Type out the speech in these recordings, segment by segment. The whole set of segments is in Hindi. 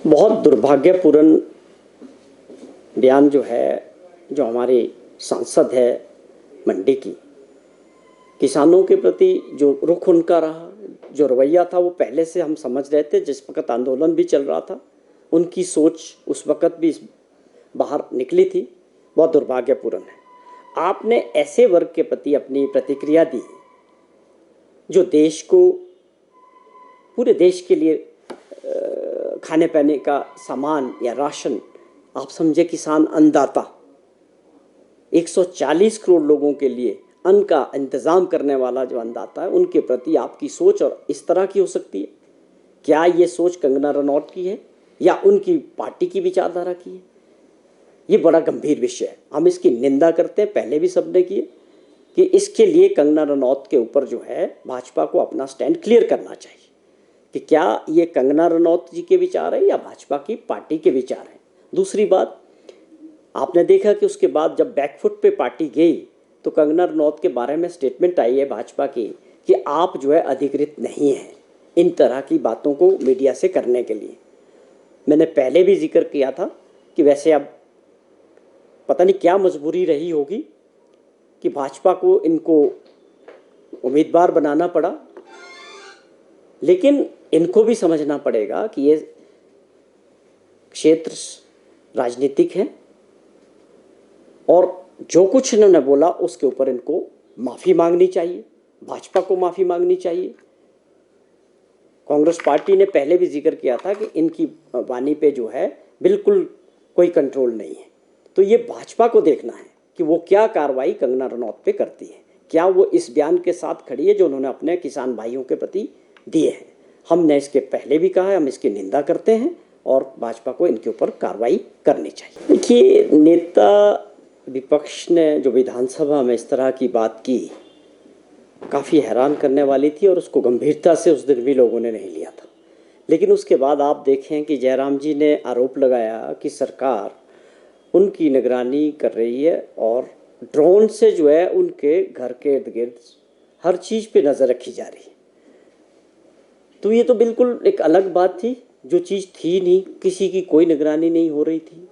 बहुत दुर्भाग्यपूर्ण बयान जो है, जो हमारे सांसद है मंडी की, किसानों के प्रति जो रुख उनका रहा, जो रवैया था, वो पहले से हम समझ रहे थे। जिस वक्त आंदोलन भी चल रहा था, उनकी सोच उस वक्त भी बाहर निकली थी। बहुत दुर्भाग्यपूर्ण है। आपने ऐसे वर्ग के प्रति अपनी प्रतिक्रिया दी जो देश को, पूरे देश के लिए खाने पीने का सामान या राशन, आप समझे किसान अन्नदाता, 140 करोड़ लोगों के लिए अन्न का इंतज़ाम करने वाला जो अन्नदाता है, उनके प्रति आपकी सोच और इस तरह की हो सकती है? क्या ये सोच कंगना रनौत की है या उनकी पार्टी की विचारधारा की है? ये बड़ा गंभीर विषय है। हम इसकी निंदा करते हैं, पहले भी सबने की है, कि इसके लिए कंगना रनौत के ऊपर जो है भाजपा को अपना स्टैंड क्लियर करना चाहिए कि क्या ये कंगना रनौत जी के विचार है या भाजपा की पार्टी के विचार हैं। दूसरी बात, आपने देखा कि उसके बाद जब बैकफुट पे पार्टी गई तो कंगना रनौत के बारे में स्टेटमेंट आई है भाजपा की कि आप जो है अधिकृत नहीं हैं इन तरह की बातों को मीडिया से करने के लिए। मैंने पहले भी जिक्र किया था कि वैसे अब पता नहीं क्या मजबूरी रही होगी कि भाजपा को इनको उम्मीदवार बनाना पड़ा, लेकिन इनको भी समझना पड़ेगा कि ये क्षेत्र राजनीतिक है और जो कुछ इन्होंने बोला उसके ऊपर इनको माफ़ी मांगनी चाहिए, भाजपा को माफ़ी मांगनी चाहिए। कांग्रेस पार्टी ने पहले भी जिक्र किया था कि इनकी वाणी पे जो है बिल्कुल कोई कंट्रोल नहीं है। तो ये भाजपा को देखना है कि वो क्या कार्रवाई कंगना रनौत पे करती है, क्या वो इस बयान के साथ खड़ी है जो उन्होंने अपने किसान भाइयों के प्रति दिए हैं। हमने इसके पहले भी कहा है, हम इसकी निंदा करते हैं और भाजपा को इनके ऊपर कार्रवाई करनी चाहिए। देखिए, नेता विपक्ष ने जो विधानसभा में इस तरह की बात की, काफ़ी हैरान करने वाली थी और उसको गंभीरता से उस दिन भी लोगों ने नहीं लिया था। लेकिन उसके बाद आप देखें कि जयराम जी ने आरोप लगाया कि सरकार उनकी निगरानी कर रही है और ड्रोन से जो है उनके घर के इर्द गिर्द हर चीज़ पे नज़र रखी जा रही है। तो ये तो बिल्कुल एक अलग बात थी, जो चीज़ थी नहीं, किसी की कोई निगरानी नहीं हो रही थी।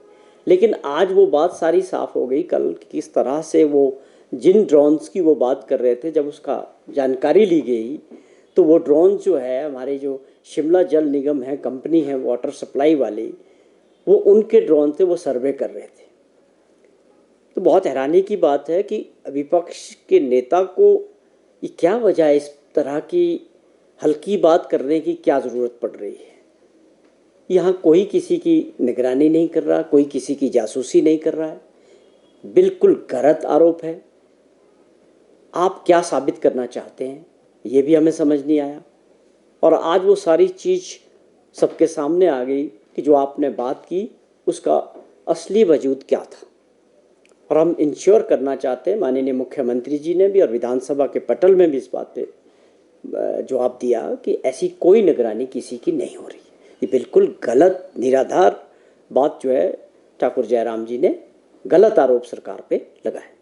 लेकिन आज वो बात सारी साफ़ हो गई। कल किस तरह से वो जिन ड्रोन्स की वो बात कर रहे थे, जब उसका जानकारी ली गई तो वो ड्रोन जो है, हमारे जो शिमला जल निगम है, कंपनी है वाटर सप्लाई वाली, वो उनके ड्रोन थे, वो सर्वे कर रहे थे। तो बहुत हैरानी की बात है कि विपक्ष के नेता को ये क्या वजह है, इस तरह की हल्की बात करने की क्या ज़रूरत पड़ रही है? यहाँ कोई किसी की निगरानी नहीं कर रहा, कोई किसी की जासूसी नहीं कर रहा है। बिल्कुल गलत आरोप है। आप क्या साबित करना चाहते हैं ये भी हमें समझ नहीं आया। और आज वो सारी चीज़ सबके सामने आ गई कि जो आपने बात की उसका असली वजूद क्या था। और हम इंश्योर करना चाहते हैं, माननीय मुख्यमंत्री जी ने भी और विधानसभा के पटल में भी इस बात पे जवाब दिया कि ऐसी कोई निगरानी किसी की नहीं हो रही। ये बिल्कुल गलत, निराधार बात जो है ठाकुर जयराम जी ने गलत आरोप सरकार पे लगाया।